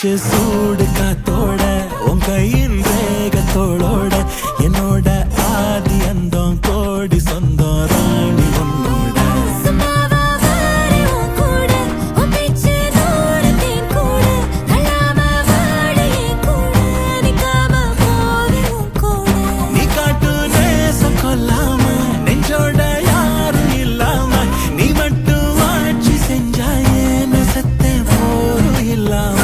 மூச்சு சூடு காத்தோட உன் கையின் வேகத்தோளோட என்னோட ஆதி அந்தம் கோடி சொந்தம் ராணி உன்னோட நீ காட்டு நேசம் கொல்லாம நெஞ்சோட யாரும் இல்லாம நீ மட்டும் ஆட்சி செஞ்சாயே நெசத்த போரும் இல்லாம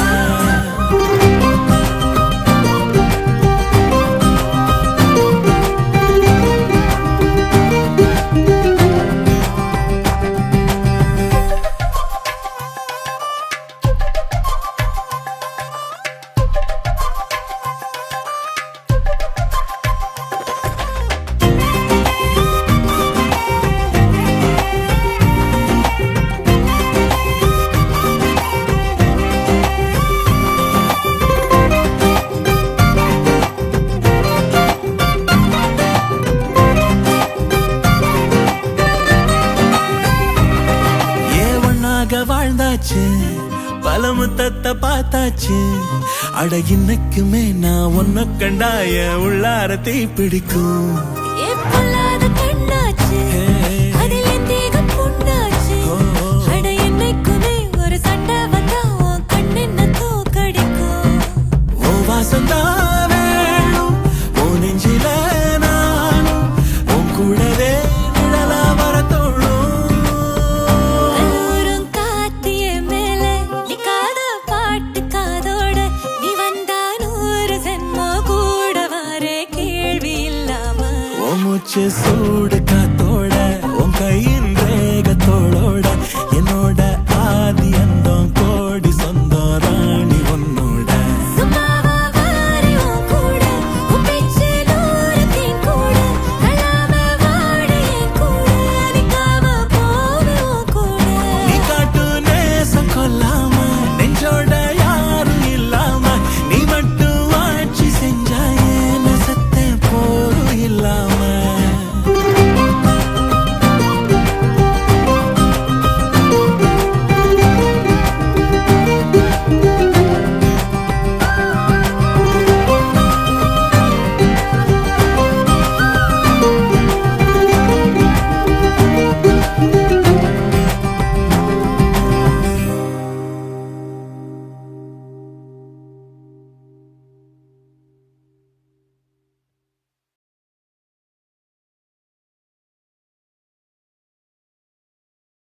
வாழ்ந்தாச்சு பல முத்தத்தை பார்த்தாச்சு அட இன்னைக்குமே நான் ஒன்ன கண்டாய உள்ளார தீ பிடிக்கும் மூச்சு சூடு காத்து